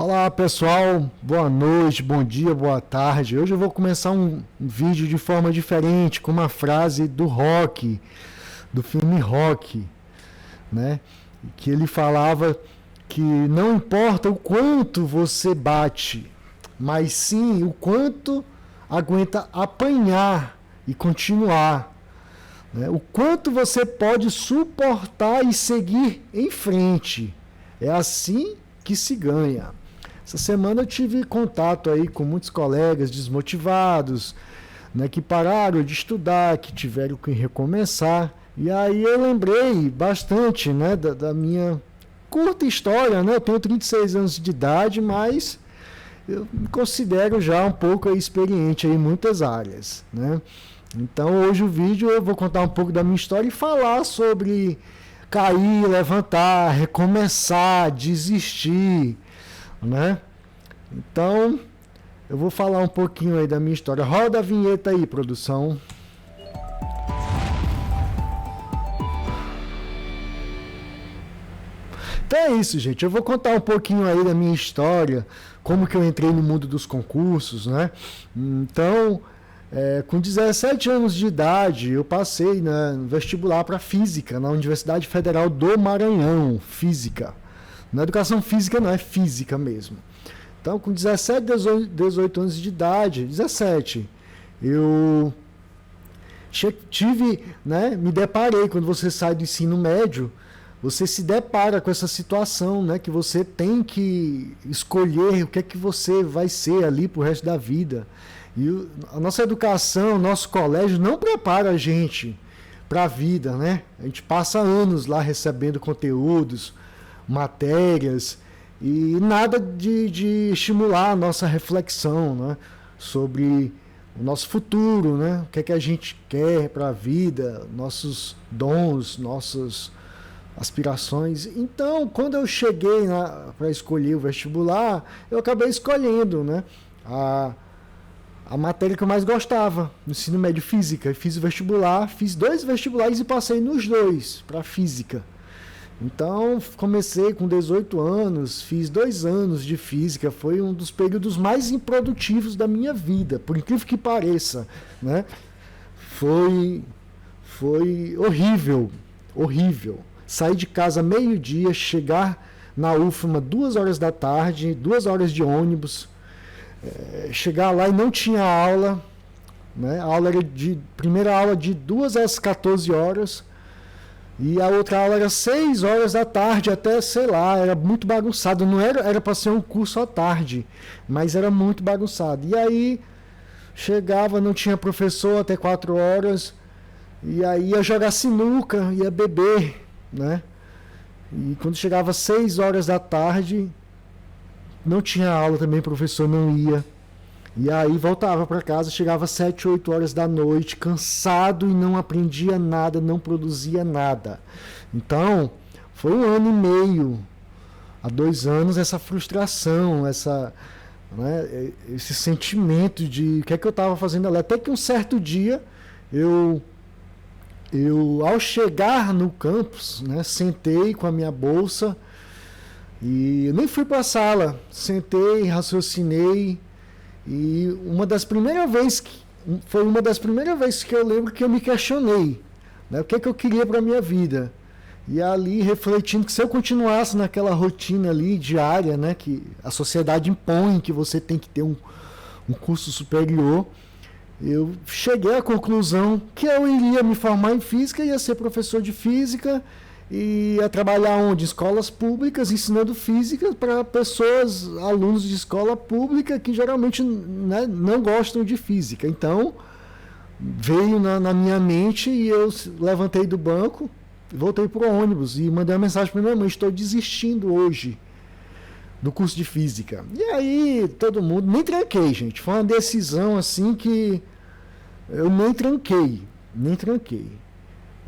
Olá pessoal, boa noite, bom dia, boa tarde. Hoje eu vou começar um vídeo de forma diferente, com uma frase do Rocky, do filme Rocky, né? Que ele falava que não importa o quanto você bate, mas sim o quanto aguenta apanhar e continuar, né? O quanto você pode suportar e seguir em frente. É assim que se ganha. Essa semana eu tive contato aí com muitos colegas desmotivados, né, que pararam de estudar, que tiveram que recomeçar. E aí eu lembrei bastante, né, da minha curta história, né? Eu tenho 36 anos de idade, mas eu me considero já um pouco experiente em muitas áreas, né? Então hoje o vídeo eu vou contar um pouco da minha história e falar sobre cair, levantar, recomeçar, desistir, né? Então, eu vou falar um pouquinho aí da minha história. Roda a vinheta aí, produção. Então é isso, gente. Eu vou contar um pouquinho aí da minha história, como que eu entrei no mundo dos concursos, né? Então, com 17 anos de idade, eu passei no vestibular para Física, na Universidade Federal do Maranhão, Física. Na educação física não, é física mesmo. Então, com 17, 18 anos de idade, 17, eu tive, né, me deparei, quando você sai do ensino médio, você se depara com essa situação, né, que você tem que escolher o que é que você vai ser ali pro resto da vida. E a nossa educação, nosso colégio não prepara a gente para a vida, né? A gente passa anos lá recebendo conteúdos, matérias, e nada de estimular a nossa reflexão, né, sobre o nosso futuro, né, o que é que a gente quer para a vida, nossos dons, nossas aspirações. Então, quando eu cheguei para escolher o vestibular, eu acabei escolhendo, né, a matéria que eu mais gostava, no ensino médio, física. Fiz o vestibular, fiz 2 vestibulares e passei nos 2 para física. Então, comecei com 18 anos, fiz 2 anos de física, foi um dos períodos mais improdutivos da minha vida, por incrível que pareça, né? Foi horrível, horrível. Sair de casa meio-dia, chegar na UFMA 2 horas da tarde, 2 horas de ônibus, chegar lá e não tinha aula, né? A aula era primeira aula de 2 às 14 horas, e a outra aula era 6 horas da tarde, até, sei lá, era muito bagunçado. Não era para ser um curso à tarde, mas era muito bagunçado. E aí, chegava, não tinha professor até 4 horas, e aí ia jogar sinuca, ia beber, né? E quando chegava 6 horas da tarde, não tinha aula também, o professor não ia. E aí voltava para casa, chegava às 7, 8 horas da noite, cansado e não aprendia nada, não produzia nada. Então, foi 1 ano e meio, há 2 anos, essa frustração, né, esse sentimento de o que é que eu estava fazendo ali. Até que um certo dia, eu ao chegar no campus, né, sentei com a minha bolsa e eu nem fui para a sala, sentei, raciocinei. E foi uma das primeiras vezes que eu lembro que eu me questionei, né, o que é que eu queria para a minha vida. E ali, refletindo que se eu continuasse naquela rotina ali diária, né, que a sociedade impõe, que você tem que ter um curso superior, eu cheguei à conclusão que eu iria me formar em física, ia ser professor de física, e ia trabalhar onde? Escolas públicas, ensinando física para pessoas, alunos de escola pública que geralmente, né, não gostam de física. Então, veio na minha mente e eu levantei do banco, voltei para o ônibus e mandei uma mensagem para minha mãe: estou desistindo hoje do curso de física. E aí, todo mundo... Nem tranquei, gente. Foi uma decisão assim que eu nem tranquei.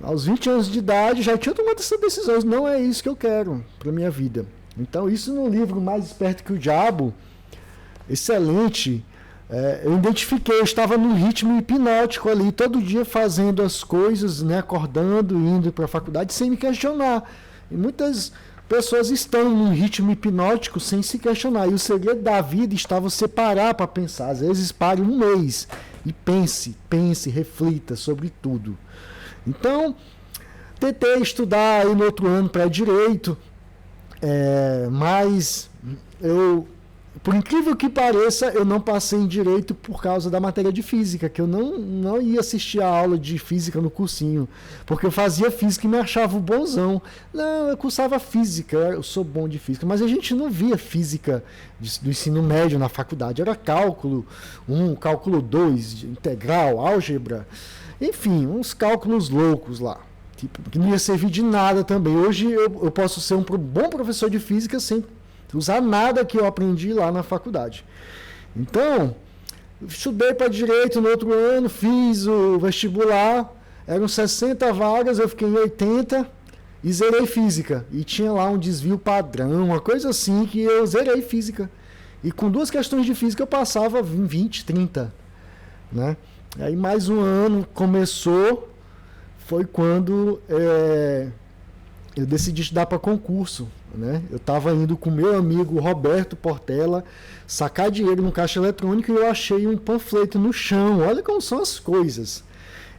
Aos 20 anos de idade, já tinha tomado essa decisão. Não é isso que eu quero para minha vida. Então, isso no livro Mais Esperto que o Diabo, excelente, eu identifiquei, eu estava num ritmo hipnótico ali, todo dia fazendo as coisas, né, acordando, indo para a faculdade, sem me questionar. E muitas pessoas estão num ritmo hipnótico sem se questionar. E o segredo da vida está você parar para pensar. Às vezes pare um mês e pense, reflita sobre tudo. Então, tentei estudar aí no outro ano para direito, mas por incrível que pareça, eu não passei em direito por causa da matéria de física, que eu não ia assistir a aula de física no cursinho, porque eu fazia física e me achava bonzão. Não, eu cursava física, eu sou bom de física, mas a gente não via física do ensino médio na faculdade, era cálculo 1, cálculo 2, integral, álgebra, enfim, uns cálculos loucos lá, que não ia servir de nada também. Hoje eu posso ser um bom professor de física sem usar nada que eu aprendi lá na faculdade. Então, estudei para direito no outro ano, fiz o vestibular, eram 60 vagas, eu fiquei em 80 e zerei física. E tinha lá um desvio padrão, uma coisa assim, que eu zerei física. E com 2 questões de física eu passava em 20, 30. Né? Aí mais um ano começou, foi quando eu decidi estudar para concurso. Né? Eu estava indo com meu amigo Roberto Portela sacar dinheiro no caixa eletrônico e eu achei um panfleto no chão. Olha como são as coisas.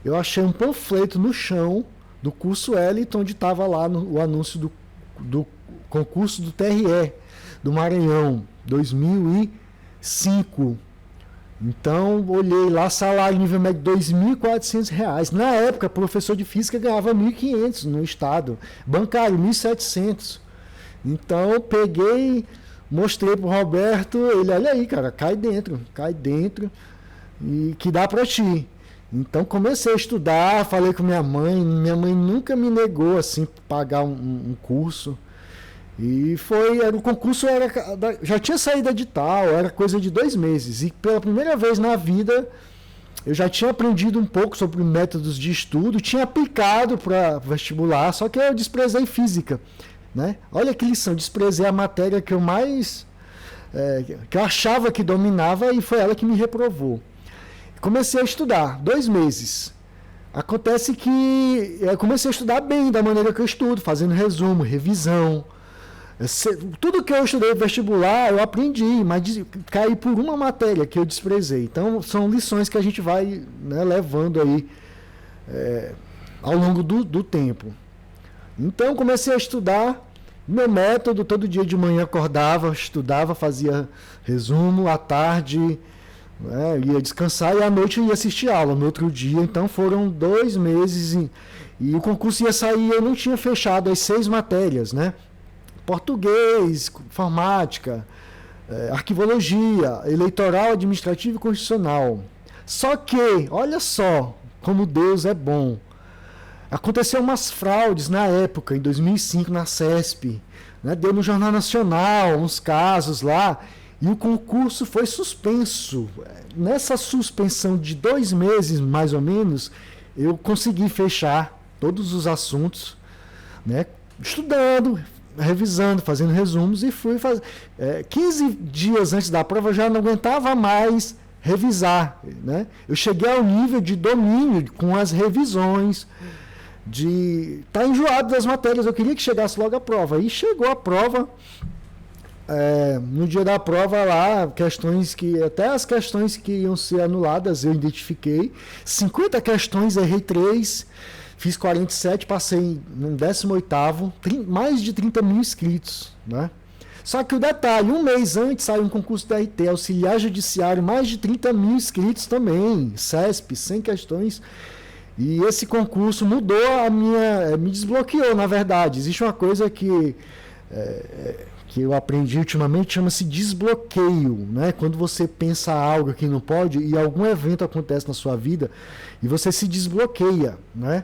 Eu achei um panfleto no chão do curso Elite, onde estava lá o anúncio do concurso do TRE do Maranhão 2005. Então, olhei lá, salário nível médio R$ 2.400. Na época, professor de física ganhava R$ 1.500 no estado, bancário R$ 1.700. Então, peguei, mostrei pro Roberto, ele, olha aí, cara, cai dentro, e que dá para ti. Então, comecei a estudar, falei com minha mãe nunca me negou, assim, pagar um curso. E o concurso já tinha saído edital, era coisa de 2 meses. E pela primeira vez na vida, eu já tinha aprendido um pouco sobre métodos de estudo, tinha aplicado para vestibular, só que eu desprezei física. Né? Olha que lição, desprezei a matéria que eu mais que eu achava que dominava e foi ela que me reprovou. Comecei a estudar, 2 meses. Acontece que eu comecei a estudar bem, da maneira que eu estudo, fazendo resumo, revisão. Tudo que eu estudei no vestibular eu aprendi, mas caí por uma matéria que eu desprezei. Então são lições que a gente vai, né, levando aí ao longo do tempo. Então comecei a estudar, meu método, todo dia de manhã acordava, estudava, fazia resumo, à tarde ia descansar e à noite eu ia assistir aula no outro dia. Então foram 2 meses e o concurso ia sair, eu não tinha fechado as 6 matérias, né? Português, informática, arquivologia, eleitoral, administrativo e constitucional. Só que, olha só como Deus é bom. Aconteceu umas fraudes na época, em 2005, na CESP. Né? Deu no Jornal Nacional uns casos lá e o concurso foi suspenso. Nessa suspensão de 2 meses, mais ou menos, eu consegui fechar todos os assuntos, né? Estudando, revisando, fazendo resumos e fui fazer. 15 dias antes da prova eu já não aguentava mais revisar. Né? Eu cheguei ao nível de domínio com as revisões, de estar enjoado das matérias. Eu queria que chegasse logo a prova. E chegou a prova. No dia da prova lá, até as questões que iam ser anuladas eu identifiquei. 50 questões, errei 3. Fiz 47, passei no 18º, mais de 30 mil inscritos, né? Só que o detalhe, 1 mês antes saiu um concurso da RT, auxiliar judiciário, mais de 30 mil inscritos também, CESP, 100 questões. E esse concurso mudou me desbloqueou, na verdade. Existe uma coisa que eu aprendi ultimamente, chama-se desbloqueio, né? Quando você pensa algo que não pode e algum evento acontece na sua vida e você se desbloqueia, né?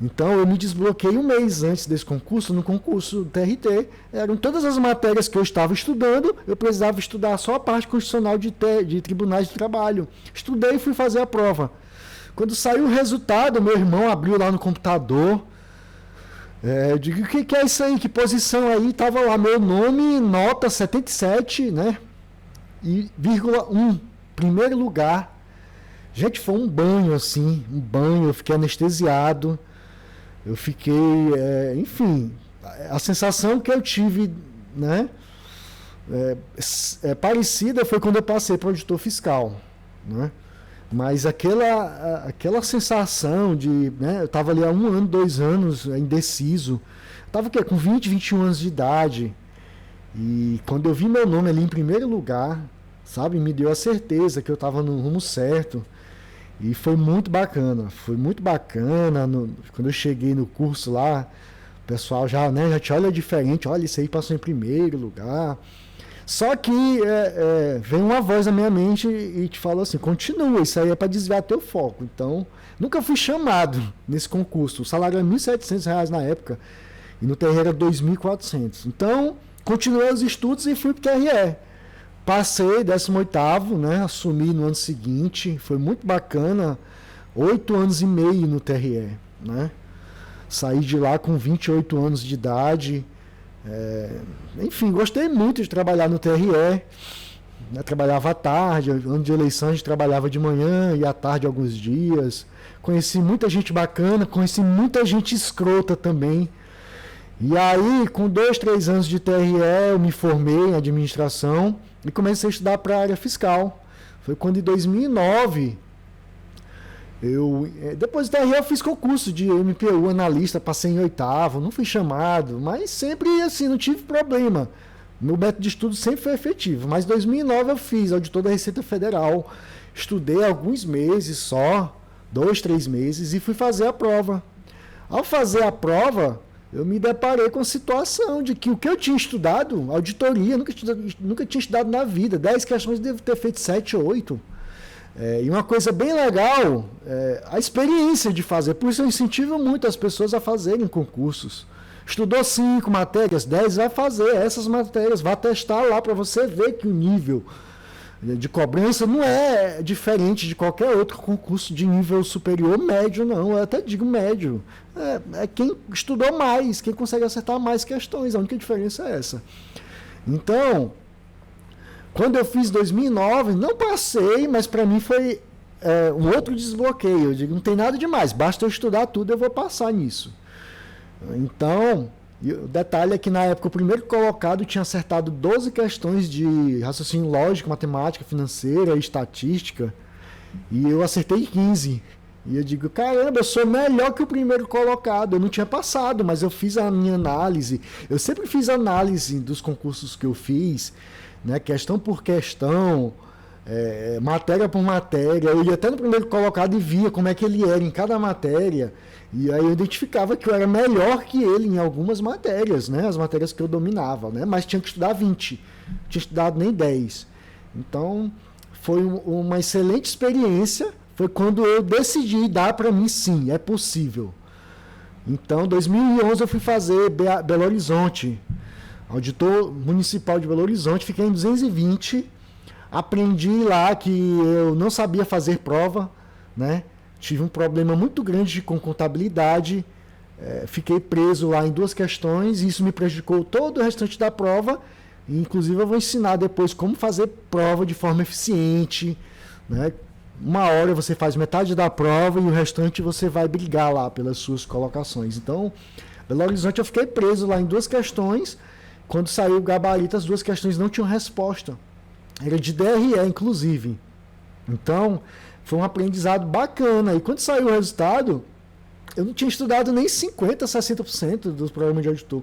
Então eu me desbloqueei 1 mês antes desse concurso. No concurso do TRT, eram todas as matérias que eu estava estudando, eu precisava estudar só a parte constitucional de tribunais de trabalho. Estudei e fui fazer a prova. Quando saiu o resultado, meu irmão abriu lá no computador. Eu digo, o que é isso aí? Que posição aí? Tava lá meu nome, nota 77, né? E vírgula 1, primeiro lugar. Gente, foi um banho assim, eu fiquei anestesiado. Eu fiquei, enfim, a sensação que eu tive, né, parecida foi quando eu passei para o auditor fiscal, né? Mas aquela sensação de, né, eu estava ali há 1 ano, 2 anos, indeciso. Estava o quê? Com 20, 21 anos de idade. E quando eu vi meu nome ali em primeiro lugar, sabe, me deu a certeza que eu estava no rumo certo. E foi muito bacana. Foi muito bacana. Quando eu cheguei no curso lá, o pessoal já, né, já te olha diferente. Olha, isso aí passou em primeiro lugar. Só que vem uma voz na minha mente e te falou assim, continua, isso aí é para desviar teu foco. Então, nunca fui chamado nesse concurso. O salário era R$ 1.700 na época e no TRE era R$ 2.400. Então, continuei os estudos e fui para o TRE. Passei 18º, né, assumi no ano seguinte, foi muito bacana, 8 anos e meio no TRE, né? Saí de lá com 28 anos de idade. Enfim, gostei muito de trabalhar no TRE, né? Trabalhava à tarde, ano de eleição a gente trabalhava de manhã e à tarde alguns dias. Conheci muita gente bacana, conheci muita gente escrota também. E aí, com 2, 3 anos de TRE, eu me formei em administração e comecei a estudar para a área fiscal. Foi quando em 2009... depois do TRE eu fiz concurso de MPU, analista, passei em 8º, não fui chamado, mas sempre assim, não tive problema. Meu método de estudo sempre foi efetivo. Mas em 2009 eu fiz auditor da Receita Federal, estudei alguns meses só, 2, 3 meses, e fui fazer a prova. Ao fazer a prova, eu me deparei com a situação de que o que eu tinha estudado, auditoria, nunca tinha estudado na vida, 10 questões eu devo ter feito 7 ou 8. E uma coisa bem legal a experiência de fazer. Por isso eu incentivo muito as pessoas a fazerem concursos. Estudou 5 matérias, 10 vai fazer essas matérias, vai testar lá para você ver que o nível de cobrança não é diferente de qualquer outro concurso de nível superior, médio não, eu até digo médio. É quem estudou mais, quem consegue acertar mais questões, a única diferença é essa. Então, quando eu fiz 2009, não passei, mas para mim foi um outro desbloqueio. Eu digo, não tem nada demais, basta eu estudar tudo, eu vou passar nisso. Então, o detalhe é que na época o primeiro colocado tinha acertado 12 questões de raciocínio lógico, matemática, financeira e estatística, e eu acertei 15. E eu digo, caramba, eu sou melhor que o primeiro colocado. Eu não tinha passado, mas eu fiz a minha análise. Eu sempre fiz análise dos concursos que eu fiz, né, questão por questão, matéria por matéria. Eu ia até no primeiro colocado e via como é que ele era em cada matéria. E aí eu identificava que eu era melhor que ele em algumas matérias, né, as matérias que eu dominava, né, mas tinha que estudar 20, não tinha estudado nem 10. Então, foi uma excelente experiência. Foi quando eu decidi dar para mim, sim, é possível. Então, em 2011 eu fui fazer Belo Horizonte, auditor municipal de Belo Horizonte, fiquei em 220, aprendi lá que eu não sabia fazer prova, né? Tive um problema muito grande com contabilidade, fiquei preso lá em 2 questões, e isso me prejudicou todo o restante da prova, e inclusive eu vou ensinar depois como fazer prova de forma eficiente, né? 1 hora você faz metade da prova e o restante você vai brigar lá pelas suas colocações. Então, Belo Horizonte eu fiquei preso lá em 2 questões. Quando saiu o gabarito, as 2 questões não tinham resposta. Era de DRE, inclusive. Então, foi um aprendizado bacana. E quando saiu o resultado, eu não tinha estudado nem 50%, 60% dos programas de auditor.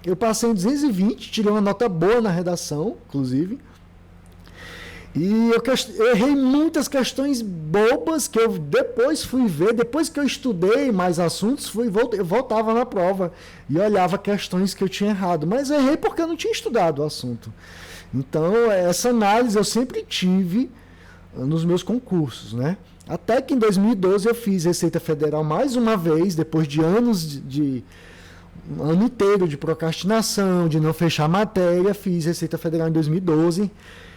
Eu passei em 220, tirei uma nota boa na redação, inclusive. E eu errei muitas questões bobas que eu depois fui ver, depois que eu estudei mais assuntos, eu voltava na prova e olhava questões que eu tinha errado. Mas errei porque eu não tinha estudado o assunto. Então, essa análise eu sempre tive nos meus concursos, né? Até que em 2012 eu fiz Receita Federal mais uma vez, depois de anos um ano inteiro de procrastinação, de não fechar a matéria, fiz Receita Federal em 2012.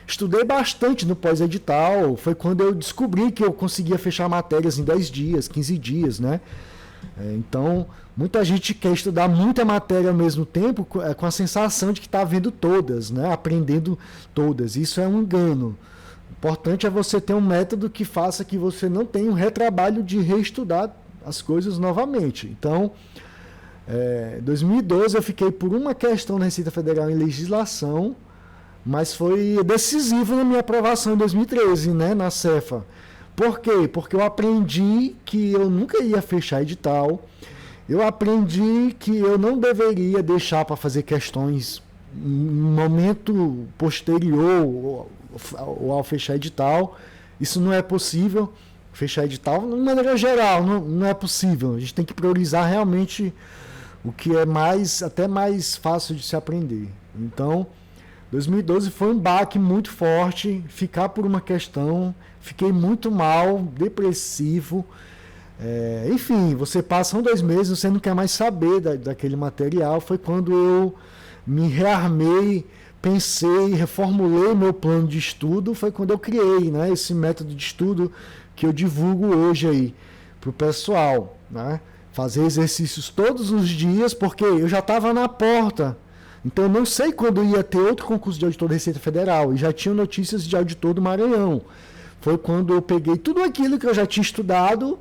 Estudei bastante no pós-edital, foi quando eu descobri que eu conseguia fechar matérias em 10 dias, 15 dias, né? Então, muita gente quer estudar muita matéria ao mesmo tempo com a sensação de que está vendo todas, né? Aprendendo todas. Isso é um engano. O importante é você ter um método que faça que você não tenha um retrabalho de reestudar as coisas novamente. Então, Em 2012 eu fiquei por uma questão na Receita Federal em legislação, mas foi decisivo na minha aprovação em 2013, né, na Cefa. Por quê? Porque eu aprendi que eu nunca ia fechar edital, eu aprendi que eu não deveria deixar para fazer questões em momento posterior ou ao fechar edital. Isso não é possível. Fechar edital, de maneira geral, não é possível. A gente tem que priorizar realmente o que é até mais fácil de se aprender. Então, 2012 foi um baque muito forte, ficar por uma questão, fiquei muito mal, depressivo. Enfim, você passa 2 meses, você não quer mais saber daquele material. Foi quando eu me rearmei, pensei, reformulei meu plano de estudo, foi quando eu criei, né, esse método de estudo que eu divulgo hoje aí para o pessoal, né? Fazer exercícios todos os dias, porque eu já estava na porta. Então eu não sei quando ia ter outro concurso de auditor da Receita Federal, e já tinha notícias de auditor do Maranhão. Foi quando eu peguei tudo aquilo que eu já tinha estudado,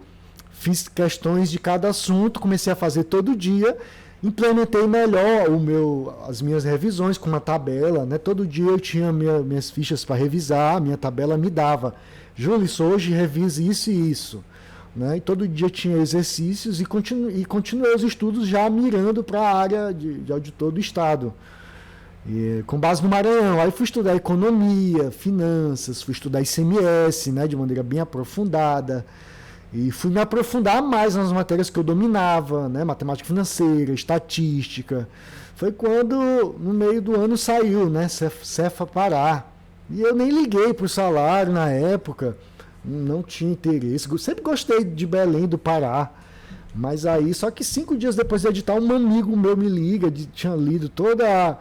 fiz questões de cada assunto, comecei a fazer todo dia, implementei melhor as minhas revisões com uma tabela, né? Todo dia eu tinha minhas fichas para revisar, minha tabela me dava: Júlio, hoje revise isso e isso. Né? E todo dia tinha exercícios e continuei os estudos já mirando para a área de auditor do Estado. E, com base no Maranhão. Aí fui estudar economia, finanças, fui estudar ICMS, né, de maneira bem aprofundada. E fui me aprofundar mais nas matérias que eu dominava, né, matemática financeira, estatística. Foi quando, no meio do ano, saiu, né, Cefa Pará. E eu nem liguei para o salário na época. Não tinha interesse. Sempre gostei de Belém do Pará. Mas aí, só que 5 dias depois do edital, um amigo meu me liga, tinha lido toda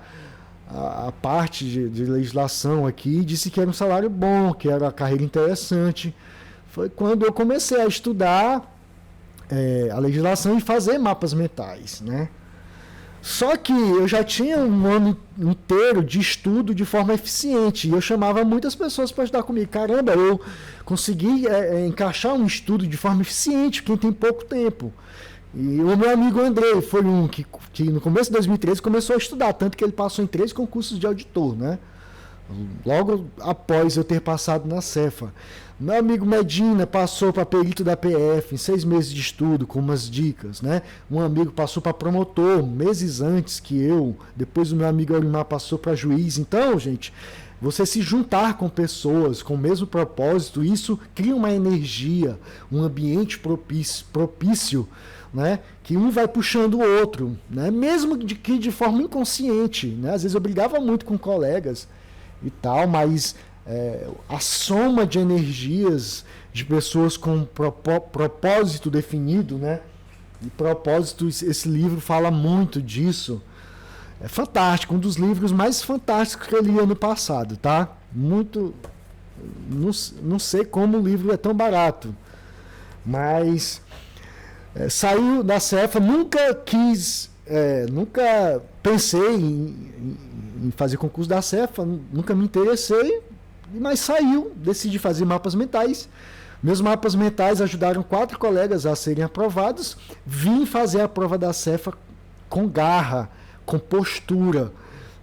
a parte de legislação aqui, disse que era um salário bom, que era uma carreira interessante. Foi quando eu comecei a estudar a legislação e fazer mapas mentais, né? Só que eu já tinha um ano inteiro de estudo de forma eficiente. E eu chamava muitas pessoas para estudar comigo. Caramba, eu consegui encaixar um estudo de forma eficiente, quem tem pouco tempo. E o meu amigo André foi um que no começo de 2013 começou a estudar, tanto que ele passou em 3 concursos de auditor, né? Logo após eu ter passado na Cefa. Meu amigo Medina passou para perito da PF em 6 meses de estudo, com umas dicas, né? Um amigo passou para promotor meses antes que eu. Depois o meu amigo Aurimar passou para juiz. Então, gente, você se juntar com pessoas com o mesmo propósito, isso cria uma energia, um ambiente propício, né? Que um vai puxando o outro, né? Mesmo que de forma inconsciente, né? Às vezes eu brigava muito com colegas e tal, mas a soma de energias de pessoas com propósito definido, né? E propósito, esse livro fala muito disso. É fantástico, um dos livros mais fantásticos que eu li ano passado, tá? Muito, não sei como o livro é tão barato, mas saiu da Cefa, nunca pensei em fazer concurso da Cefa, nunca me interessei, mas saiu, decidi fazer mapas mentais. Meus mapas mentais ajudaram 4 colegas a serem aprovados. Vim fazer a prova da Cefa com garra, com postura,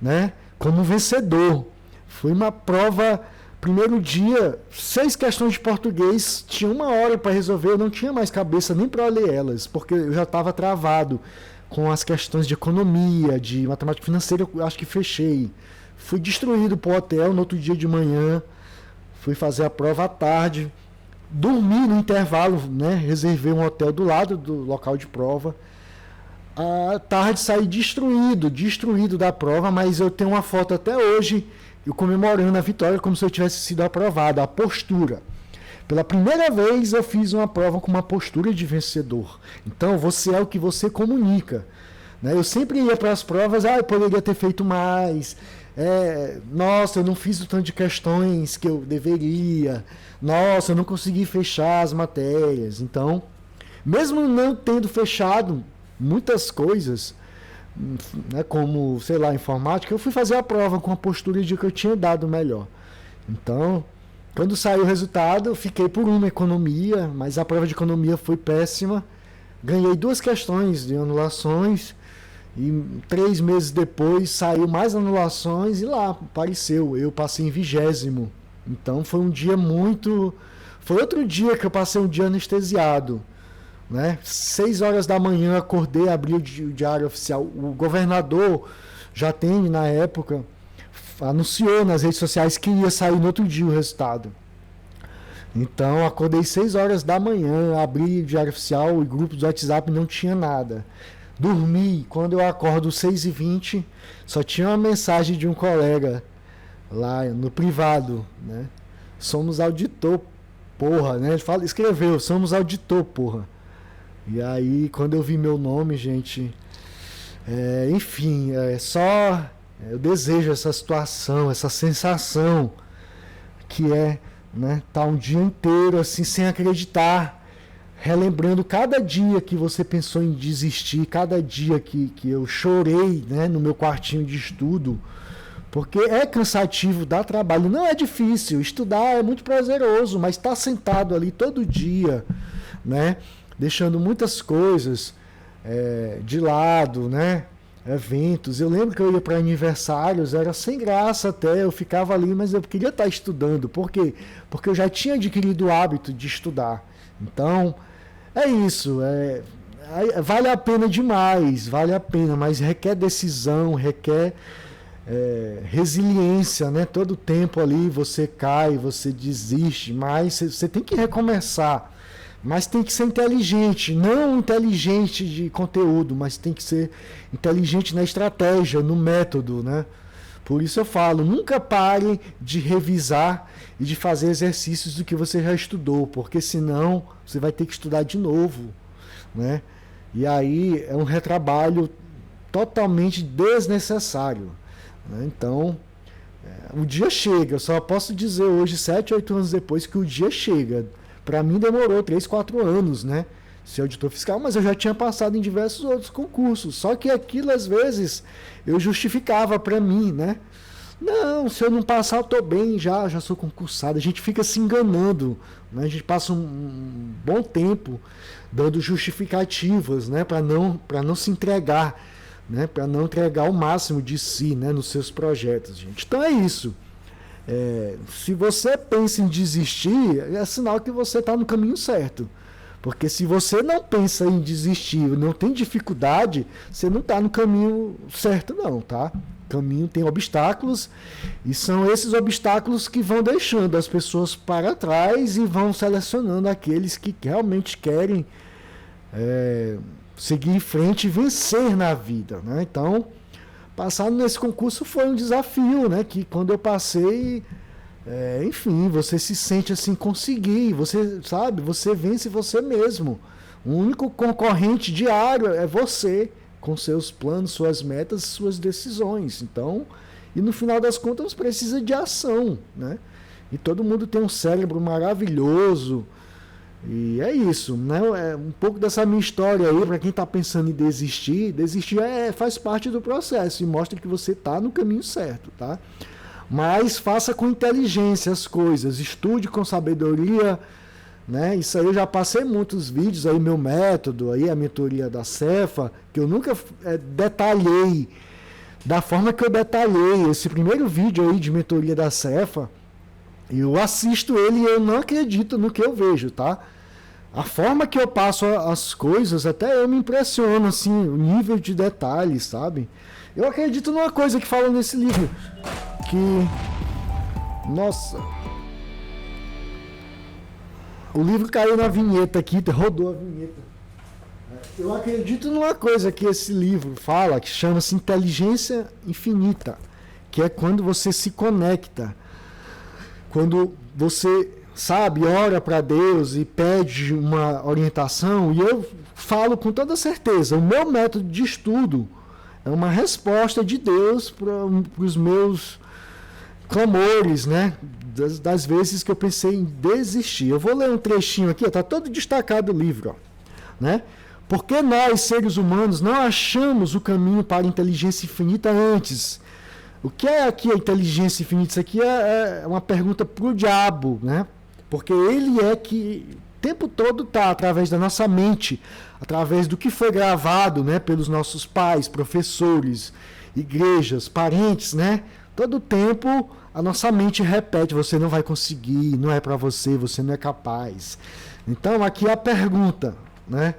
né? Como vencedor. Foi uma prova, primeiro dia, 6 questões de português, tinha 1 hora para resolver, eu não tinha mais cabeça nem para ler elas, porque eu já estava travado com as questões de economia, de matemática financeira, eu acho que fechei. Fui destruído para o hotel no outro dia de manhã, fui fazer a prova à tarde, dormi no intervalo, né? Reservei um hotel do lado do local de prova. À tarde saí destruído da prova, mas eu tenho uma foto até hoje, eu comemorando a vitória como se eu tivesse sido aprovado, a postura. Pela primeira vez eu fiz uma prova com uma postura de vencedor. Então você é o que você comunica, né? Eu sempre ia para as provas, eu poderia ter feito mais, nossa, eu não fiz o tanto de questões que eu deveria, nossa, eu não consegui fechar as matérias. Então, mesmo não tendo fechado muitas coisas, né, como, sei lá, informática, eu fui fazer a prova com a postura de que eu tinha dado melhor. Então, quando saiu o resultado, eu fiquei por uma economia, mas a prova de economia foi péssima. Ganhei 2 questões de anulações E 3 meses depois saiu mais anulações e lá apareceu. Eu passei em 20º. Então foi um dia muito... Foi outro dia que eu passei um dia anestesiado. Né? 6 horas da manhã acordei, abri o Diário Oficial. O governador já tem, na época, anunciou nas redes sociais que ia sair no outro dia o resultado. Então acordei 6 horas da manhã, abri o Diário Oficial e grupo do WhatsApp não tinha nada. Dormi, quando eu acordo 6h20, só tinha uma mensagem de um colega lá no privado, né? Somos auditor, porra, né? Ele escreveu, somos auditor, porra. E aí, quando eu vi meu nome, gente, enfim, eu desejo essa situação, essa sensação que né, tá um dia inteiro assim, sem acreditar, relembrando cada dia que você pensou em desistir, cada dia que eu chorei, né, no meu quartinho de estudo, porque é cansativo, dá trabalho, não é difícil, estudar é muito prazeroso, mas estar sentado ali todo dia, né, deixando muitas coisas de lado, né? Eventos. Eu lembro que eu ia para aniversários, era sem graça até, eu ficava ali, mas eu queria estar estudando. Por quê? Porque eu já tinha adquirido o hábito de estudar. Então, é isso. Vale a pena demais, vale a pena, mas requer decisão, requer resiliência, né? Todo tempo ali você cai, você desiste, mas você tem que recomeçar. Mas tem que ser inteligente, não inteligente de conteúdo, mas tem que ser inteligente na estratégia, no método, né? Por isso eu falo, nunca pare de revisar e de fazer exercícios do que você já estudou, porque senão você vai ter que estudar de novo, né? E aí é um retrabalho totalmente desnecessário, né? Então, o dia chega, eu só posso dizer hoje, 7, 8 anos depois, que o dia chega. Para mim demorou 3, 4 anos, né? Ser auditor fiscal, mas eu já tinha passado em diversos outros concursos. Só que aquilo, às vezes, eu justificava para mim, né? Não, se eu não passar, eu tô bem, já sou concursado. A gente fica se enganando, né? A gente passa um bom tempo dando justificativas, né? Para não se entregar, né? Para não entregar o máximo de si, né? Nos seus projetos, gente. Então é isso. Se você pensa em desistir, é sinal que você está no caminho certo. Porque se você não pensa em desistir, não tem dificuldade, você não está no caminho certo não, tá? O caminho tem obstáculos e são esses obstáculos que vão deixando as pessoas para trás e vão selecionando aqueles que realmente querem seguir em frente e vencer na vida, né? Então, passar nesse concurso foi um desafio, né? Que quando eu passei, enfim, você se sente assim, conseguir, você sabe, você vence você mesmo. O único concorrente diário é você, com seus planos, suas metas, suas decisões. Então, e no final das contas precisa de ação, né? E todo mundo tem um cérebro maravilhoso. E é isso, né? Um pouco dessa minha história aí, para quem está pensando em desistir faz parte do processo e mostra que você está no caminho certo, tá? Mas faça com inteligência as coisas, estude com sabedoria, né? Isso aí eu já passei muitos vídeos aí, meu método, aí a mentoria da Cefa, que eu nunca detalhei da forma que eu detalhei. Esse primeiro vídeo aí de mentoria da Cefa, eu assisto ele e eu não acredito no que eu vejo, tá? A forma que eu passo as coisas, até eu me impressiono, assim, o nível de detalhes, sabe? Eu acredito numa coisa que fala nesse livro, que... Nossa... O livro caiu na vinheta aqui, rodou a vinheta. Eu acredito numa coisa que esse livro fala, que chama-se inteligência infinita, que é quando você se conecta. Quando você, sabe, ora para Deus e pede uma orientação, e eu falo com toda certeza, o meu método de estudo é uma resposta de Deus para os meus clamores, né? Das vezes que eu pensei em desistir. Eu vou ler um trechinho aqui, está todo destacado o livro, ó, né? Porque nós, seres humanos, não achamos o caminho para a inteligência infinita antes. O que é aqui a inteligência infinita? Isso aqui é uma pergunta para o diabo, né? Porque ele é que tempo todo está através da nossa mente, através do que foi gravado, né, pelos nossos pais, professores, igrejas, parentes, né? Todo tempo a nossa mente repete: você não vai conseguir, não é para você, você não é capaz. Então aqui é a pergunta, né?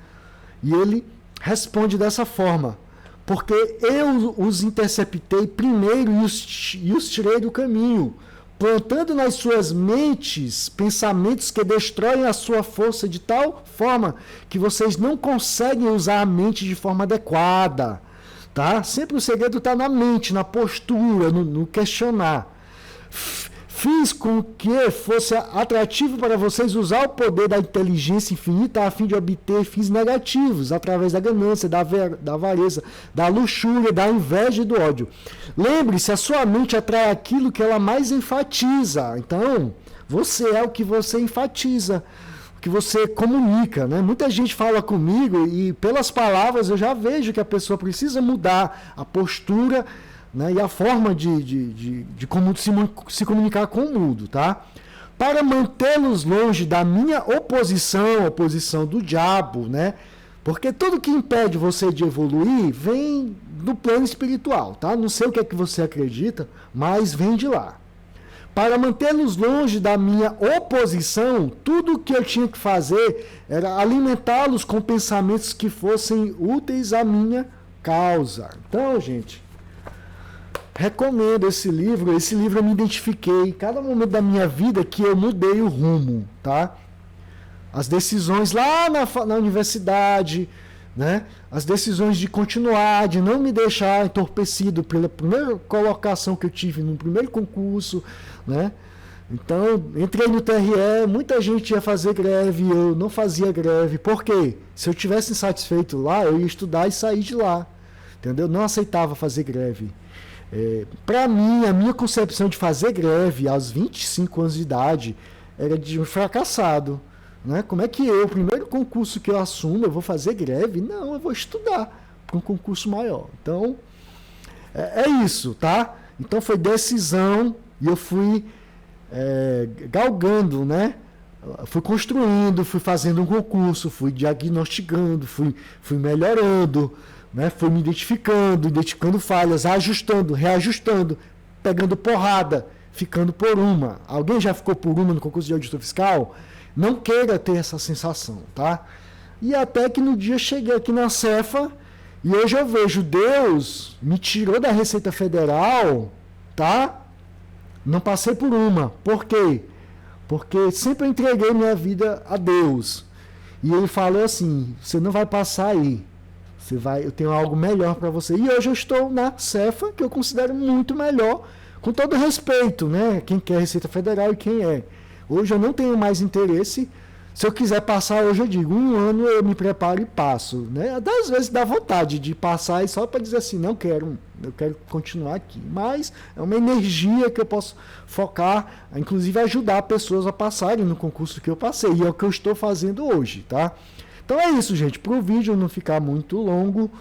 E ele responde dessa forma: porque eu os interceptei primeiro e os tirei do caminho, plantando nas suas mentes pensamentos que destroem a sua força de tal forma que vocês não conseguem usar a mente de forma adequada. Tá? Sempre o segredo está na mente, na postura, no questionar. Fiz com que fosse atrativo para vocês usar o poder da inteligência infinita a fim de obter fins negativos, através da ganância, da avareza, da luxúria, da inveja e do ódio. Lembre-se, a sua mente atrai aquilo que ela mais enfatiza. Então, você é o que você enfatiza, o que você comunica, né? Muita gente fala comigo e pelas palavras eu já vejo que a pessoa precisa mudar a postura, né, e a forma de como se comunicar com o mundo, tá? Para mantê-los longe da minha oposição do diabo, né? Porque tudo que impede você de evoluir vem do plano espiritual, tá? Não sei o que é que você acredita, mas vem de lá. Para mantê-los longe da minha oposição, tudo o que eu tinha que fazer era alimentá-los com pensamentos que fossem úteis à minha causa. Então, gente, recomendo esse livro eu me identifiquei em cada momento da minha vida que eu mudei o rumo, tá? As decisões lá na universidade, né? As decisões de continuar, de não me deixar entorpecido pela primeira colocação que eu tive no primeiro concurso, né? Então, entrei no TRE, muita gente ia fazer greve, eu não fazia greve. Por quê? Se eu tivesse insatisfeito lá, eu ia estudar e sair de lá, entendeu? Não aceitava fazer greve. Para mim, a minha concepção de fazer greve aos 25 anos de idade era de um fracassado, né? Como é que eu, o primeiro concurso que eu assumo, eu vou fazer greve? Não, eu vou estudar para um concurso maior. Então, é isso, tá? Então foi decisão e eu fui galgando, né? Fui construindo, fui fazendo um concurso, fui diagnosticando, fui melhorando, né? Fui me identificando falhas, ajustando, reajustando, pegando porrada, ficando por uma. Alguém já ficou por uma no concurso de auditor fiscal? Não queira ter essa sensação, tá? E até que no dia cheguei aqui na Cefa e hoje eu vejo Deus me tirou da Receita Federal, tá? Não passei por uma. Por quê? Porque sempre eu entreguei minha vida a Deus. E ele falou assim: você não vai passar aí. Eu tenho algo melhor para você. E hoje eu estou na Cefa, que eu considero muito melhor, com todo respeito, né? Quem quer Receita Federal e quem é. Hoje eu não tenho mais interesse. Se eu quiser passar, hoje eu digo, 1 ano eu me preparo e passo, né? Às vezes dá vontade de passar e só para dizer assim, não quero, eu quero continuar aqui. Mas é uma energia que eu posso focar, inclusive ajudar pessoas a passarem no concurso que eu passei. E é o que eu estou fazendo hoje, tá? Então é isso, gente. Para o vídeo não ficar muito longo,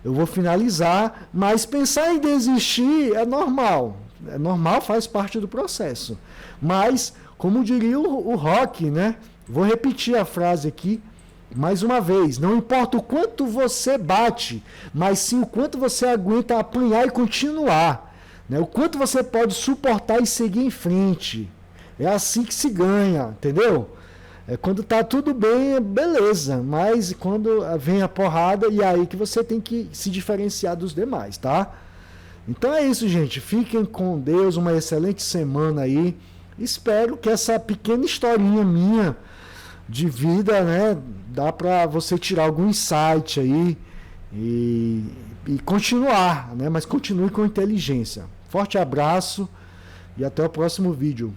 eu vou finalizar. Mas pensar em desistir é normal. É normal, faz parte do processo. Mas, como diria o Rock, né? Vou repetir a frase aqui mais uma vez. Não importa o quanto você bate, mas sim o quanto você aguenta apanhar e continuar, né? O quanto você pode suportar e seguir em frente. É assim que se ganha, entendeu? Quando tá tudo bem, beleza. Mas quando vem a porrada, e aí que você tem que se diferenciar dos demais, tá? Então é isso, gente. Fiquem com Deus. Uma excelente semana aí. Espero que essa pequena historinha minha de vida, né, dá para você tirar algum insight aí e continuar, né, mas continue com inteligência. Forte abraço e até o próximo vídeo.